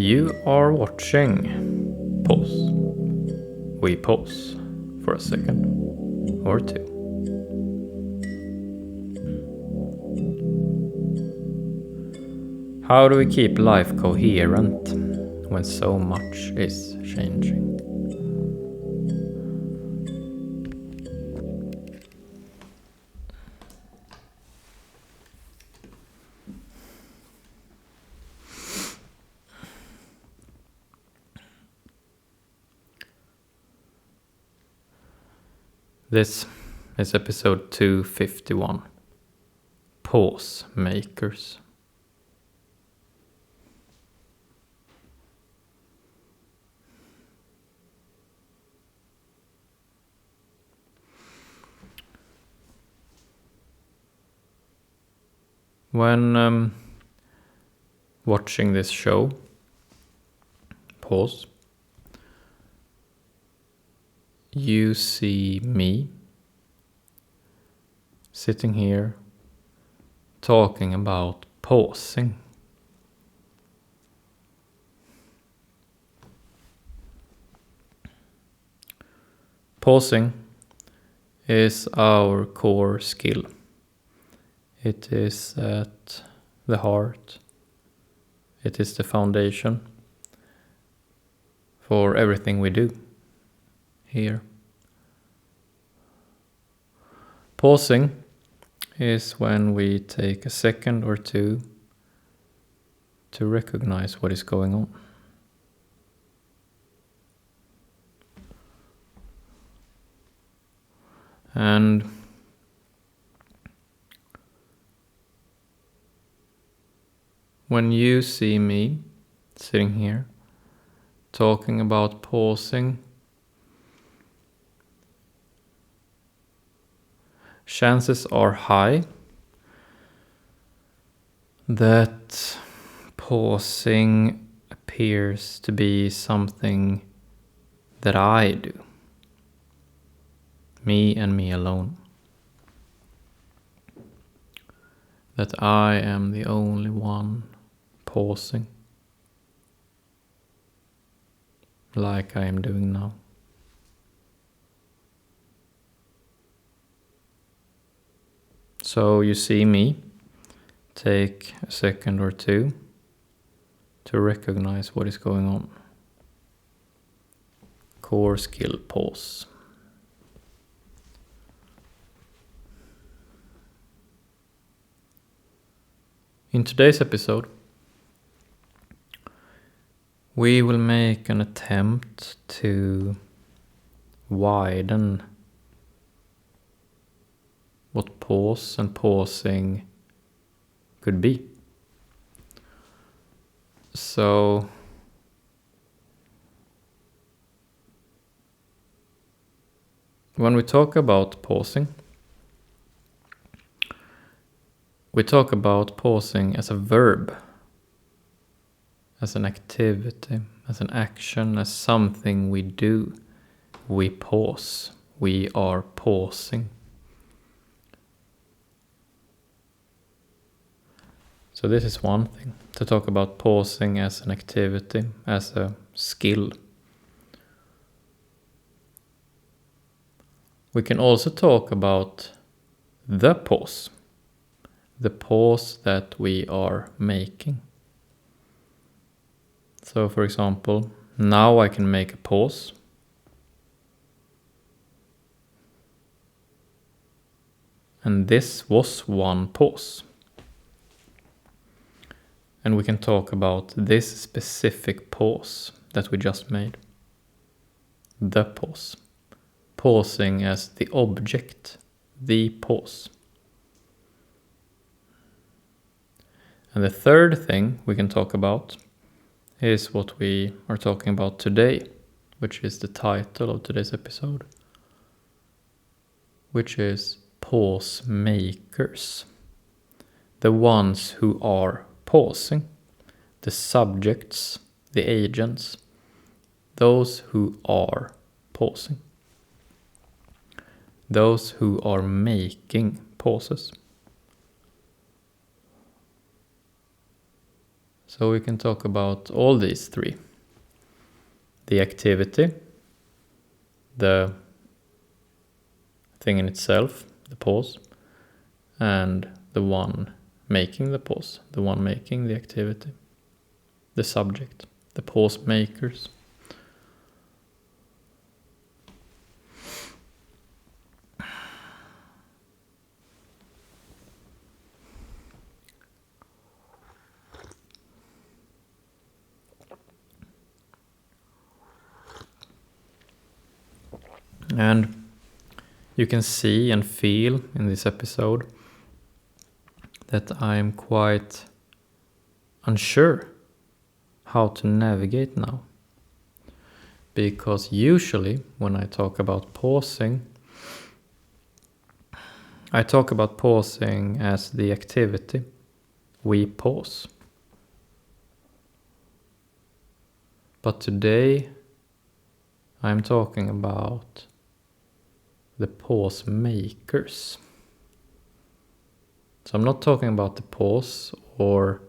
You are watching Pause. We pause for a second or two. How do we keep life coherent when so much is changing? This is episode 251, Pause Makers. When watching this show, Pause, you see me sitting here talking about pausing. Pausing is our core skill. It is at the heart. It is the foundation for everything we do here. Pausing is when we take a second or two to recognize what is going on. And when you see me sitting here talking about pausing, chances are high that pausing appears to be something that I do. Me and me alone. That I am the only one pausing. Like I am doing now. So you see me take a second or two to recognize what is going on. Core skill pause. In today's episode, we will make an attempt to widen what pause and pausing could be. So, when we talk about pausing, we talk about pausing as a verb, as an activity, as an action, as something we do. We pause. We are pausing. So this is one thing, to talk about pausing as an activity, as a skill. We can also talk about the pause that we are making. So for example, now I can make a pause. And this was one pause. And we can talk about this specific pause that we just made. The pause. Pausing as the object, the pause. And the third thing we can talk about is what we are talking about today, which is the title of today's episode, which is pause makers. The ones who are pausing, the subjects, the agents, those who are pausing, those who are making pauses. So we can talk about all these three. The activity, the thing in itself, the pause, and the one making the pause, the one making the activity, the subject, the pause makers. And you can see and feel in this episode that I'm quite unsure how to navigate now. Because usually when I talk about pausing, I talk about pausing as the activity. We pause. But today I'm talking about the pause makers. So I'm not talking about the pause or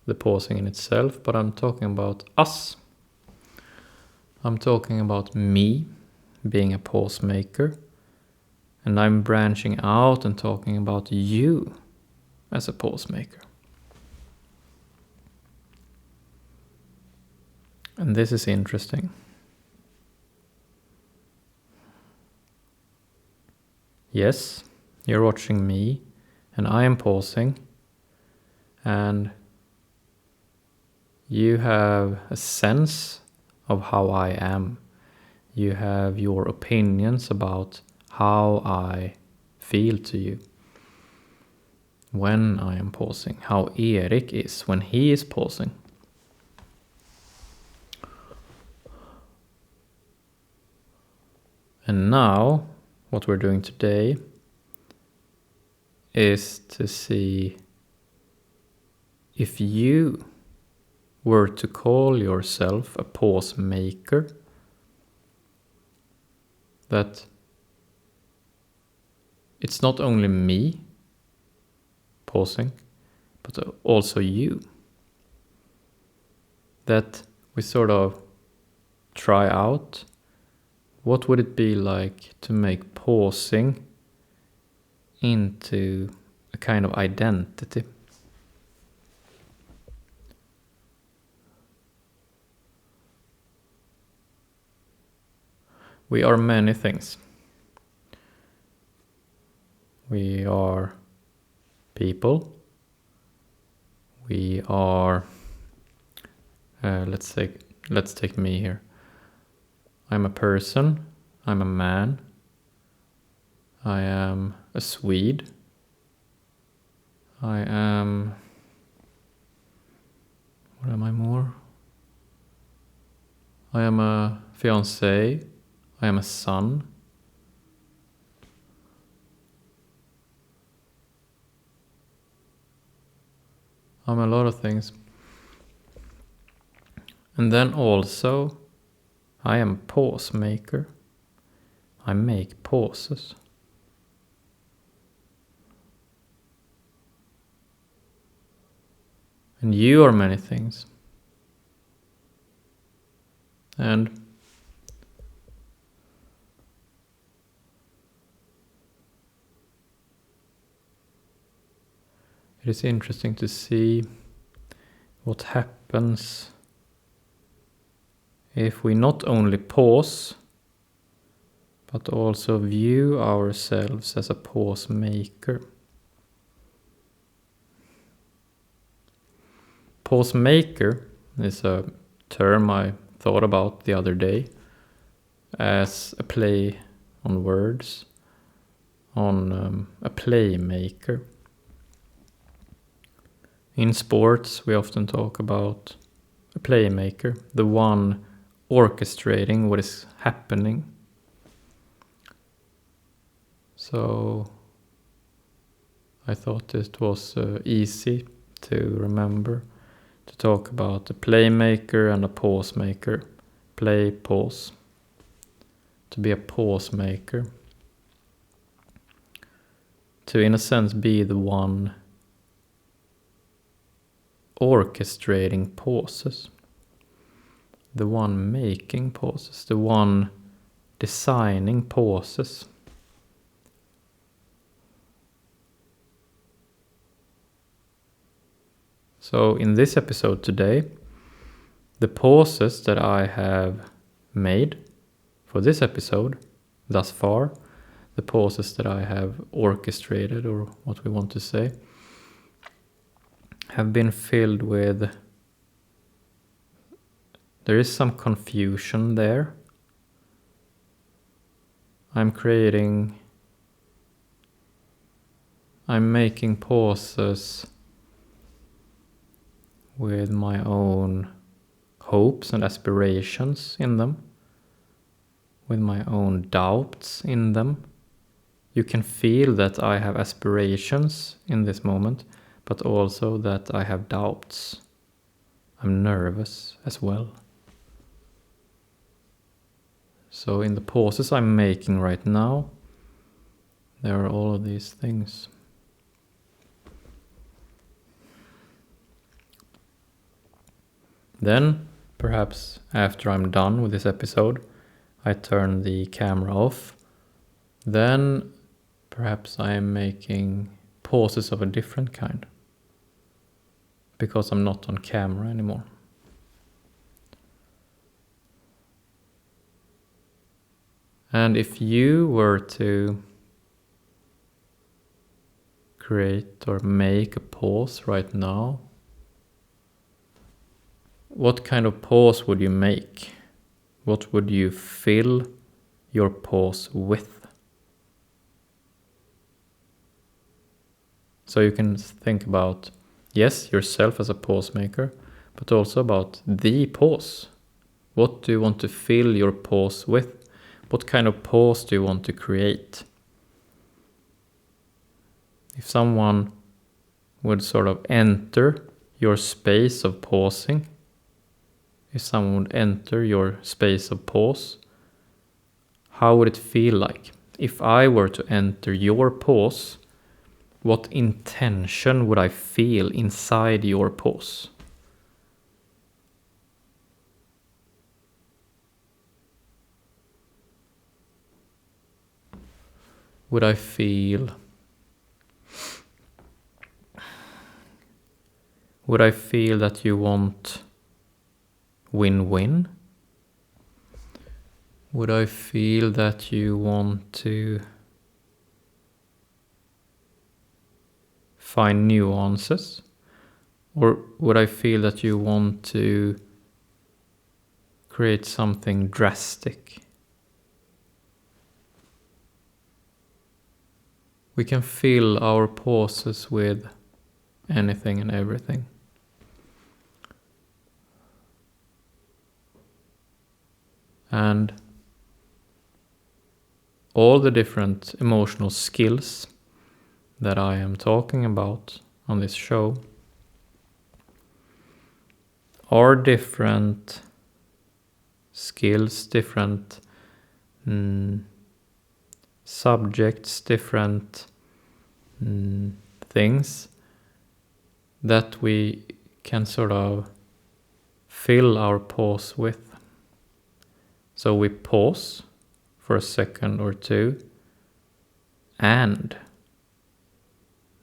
the pausing in itself, but I'm talking about us. I'm talking about me being a pause maker, and I'm branching out and talking about you as a pause maker. And this is interesting. Yes, you're watching me, and I am pausing, and you have a sense of how I am. You have your opinions about how I feel to you when I am pausing, how Erik is when he is pausing. And now, what we're doing today is to see if you were to call yourself a pause maker, that it's not only me pausing, but also you. That we sort of try out what would it be like to make pausing into a kind of identity. We are many things. We are people. We are, let's take me here. I'm a person. I'm a man. I am a Swede. I am, what am I more? I am a fiancé. I am a son. I'm a lot of things. And then also, I am a pause maker. I make pauses. And you are many things. And it is interesting to see what happens if we not only pause, but also view ourselves as a pause maker. Pause maker is a term I thought about the other day as a play on words, on a playmaker. In sports, we often talk about a playmaker, the one orchestrating what is happening. So I thought it was easy to remember to talk about a playmaker and a pause maker. Play, pause. To be a pause maker. To, in a sense, be the one orchestrating pauses, the one making pauses, the one designing pauses. So in this episode today, the pauses that I have made for this episode thus far, the pauses that I have orchestrated, or what we want to say, have been filled with, there is some confusion there. I'm making pauses with my own hopes and aspirations in them, with my own doubts in them. You can feel that I have aspirations in this moment, but also that I have doubts. I'm nervous as well. So in the pauses I'm making right now, there are all of these things. Then, perhaps after I'm done with this episode, I turn the camera off. Then, perhaps I am making pauses of a different kind, because I'm not on camera anymore. And if you were to create or make a pause right now, what kind of pause would you make? What would you fill your pause with? So you can think about, yes, yourself as a pause maker, but also about the pause. What do you want to fill your pause with? What kind of pause do you want to create? If someone would sort of enter your space of pausing, if someone would enter your space of pause, how would it feel like? If I were to enter your pause, what intention would I feel inside your pause? Would I feel that you want win-win? Would I feel that you want to find nuances? Or would I feel that you want to create something drastic? We can fill our pauses with anything and everything. And all the different emotional skills that I am talking about on this show are different skills, different subjects, different things that we can sort of fill our pause with. So we pause for a second or two, and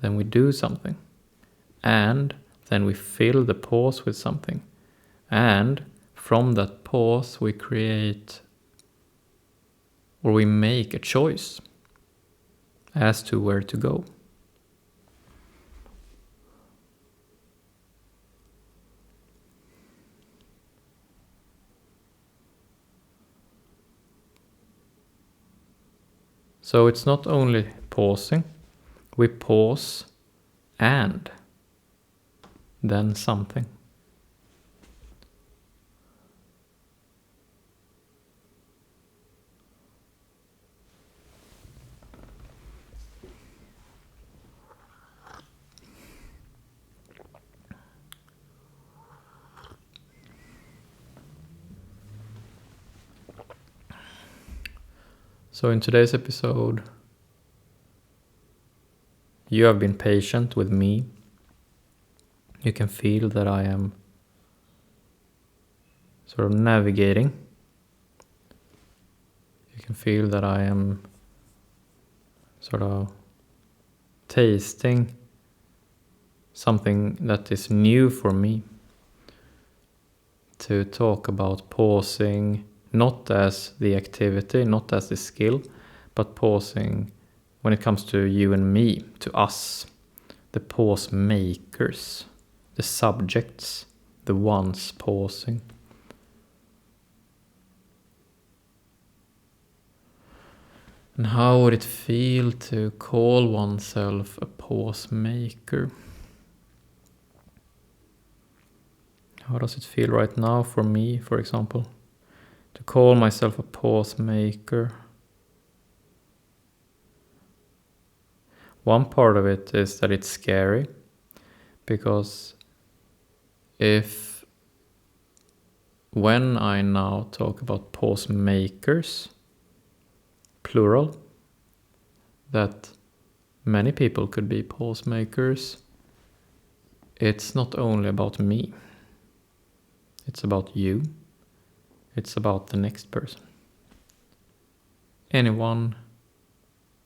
then we do something, and then we fill the pause with something, and from that pause we create, or we make a choice as to where to go. So it's not only pausing, we pause and then something. So in today's episode, you have been patient with me. You can feel that I am sort of navigating. You can feel that I am sort of tasting something that is new for me. To talk about pausing, not as the activity, not as the skill, but pausing when it comes to you and me, to us, the pause makers, the subjects, the ones pausing. And how would it feel to call oneself a pause maker? How does it feel right now for me, for example, to call myself a pause maker? One part of it is that it's scary, because when I now talk about pause makers, plural, that many people could be pause makers, it's not only about me. It's about you. It's about the next person. Anyone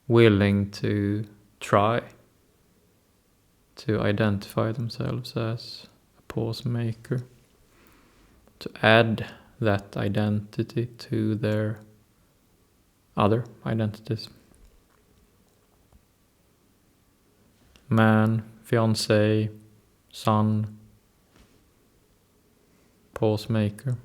willing to try to identify themselves as a pause maker, to add that identity to their other identities. Man, fiancé, son, pause maker.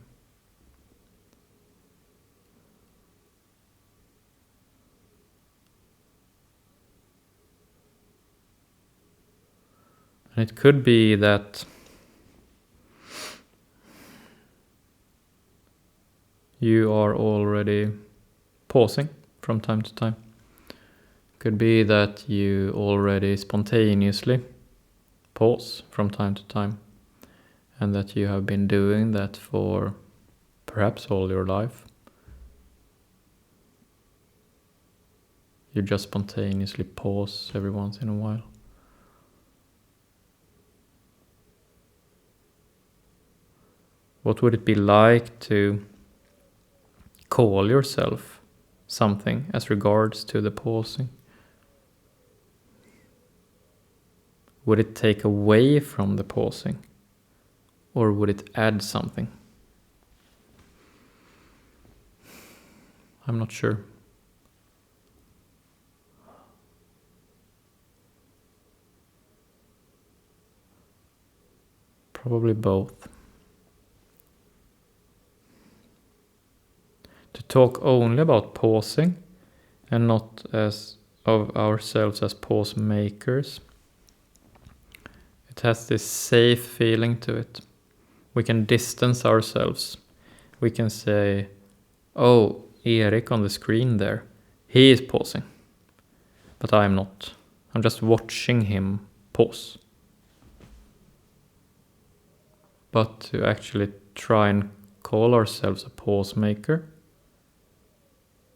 And it could be that you are already pausing from time to time. Could be that you already spontaneously pause from time to time, and that you have been doing that for perhaps all your life. You just spontaneously pause every once in a while. What would it be like to call yourself something as regards to the pausing? Would it take away from the pausing, or would it add something? I'm not sure. Probably both. To talk only about pausing and not as of ourselves as pause makers, it has this safe feeling to it. We can distance ourselves. We can say, oh, Erik on the screen there, he is pausing, but I'm not. I'm just watching him pause. But to actually try and call ourselves a pause maker,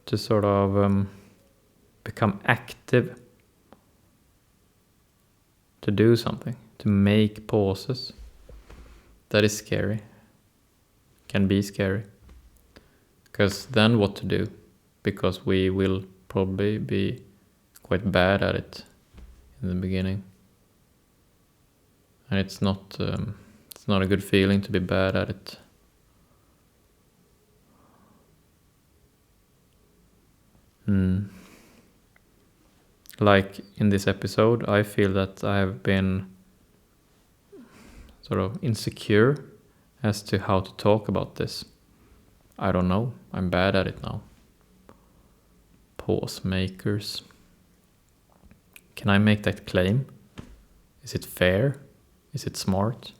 to sort of become active, to do something, to make pauses, that is scary, can be scary. Because then what to do? Because we will probably be quite bad at it in the beginning. And it's not a good feeling to be bad at it. Like in this episode, I feel that I have been sort of insecure as to how to talk about this. I don't know. I'm bad at it now. Pause makers. Can I make that claim? Is it fair? Is it smart?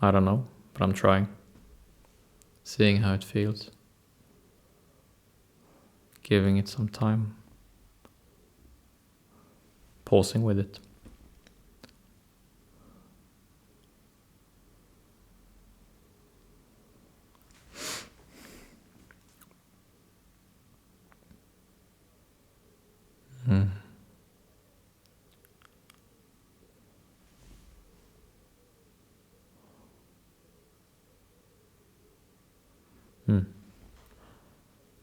I don't know, but I'm trying. Seeing how it feels. Giving it some time. Pausing with it.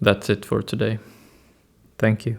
That's it for today. Thank you.